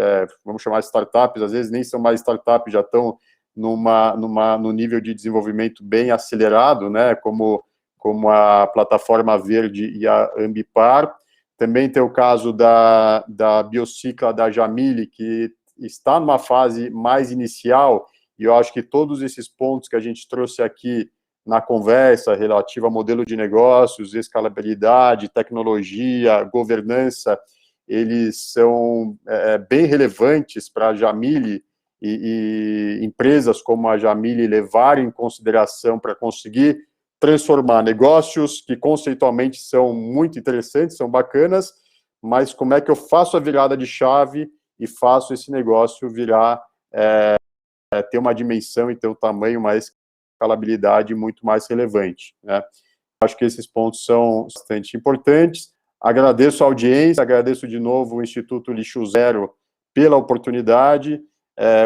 vamos chamar de startups, às vezes nem são mais startups, já estão no nível de desenvolvimento bem acelerado, né, como a Plataforma Verde e a Ambipar. Também tem o caso da Biocicla, da Jamile, que está numa fase mais inicial, e eu acho que todos esses pontos que a gente trouxe aqui na conversa, relativa a modelo de negócios, escalabilidade, tecnologia, governança, eles são bem relevantes para a Jamile e empresas como a Jamile levarem em consideração para conseguir transformar negócios que conceitualmente são muito interessantes, são bacanas, mas como é que eu faço a virada de chave e faço esse negócio virar, ter uma dimensão e ter um tamanho, uma escalabilidade muito mais relevante, né? Acho que esses pontos são bastante importantes. Agradeço a audiência, agradeço de novo o Instituto Lixo Zero pela oportunidade.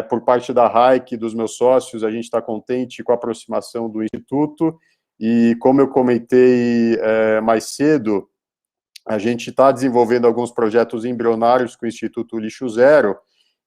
Por parte da RAIC, dos meus sócios, a gente está contente com a aproximação do Instituto, e como eu comentei mais cedo, a gente está desenvolvendo alguns projetos embrionários com o Instituto Lixo Zero,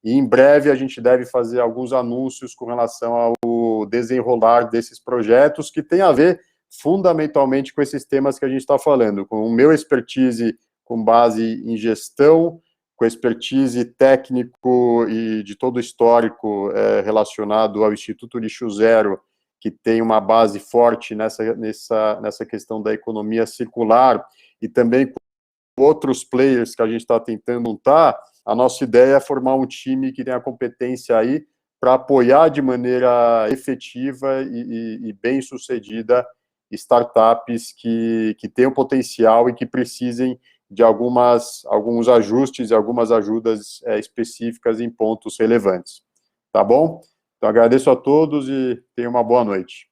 e em breve a gente deve fazer alguns anúncios com relação ao desenrolar desses projetos, que tem a ver fundamentalmente com esses temas que a gente está falando, com o meu expertise com base em gestão, com expertise técnico e de todo o histórico relacionado ao Instituto Lixo Zero, que tem uma base forte nessa questão da economia circular, e também com outros players que a gente está tentando montar. A nossa ideia é formar um time que tenha a competência aí para apoiar de maneira efetiva e bem-sucedida startups que tenham potencial e que precisem de alguns ajustes e algumas ajudas específicas em pontos relevantes. Tá bom? Então, agradeço a todos e tenham uma boa noite.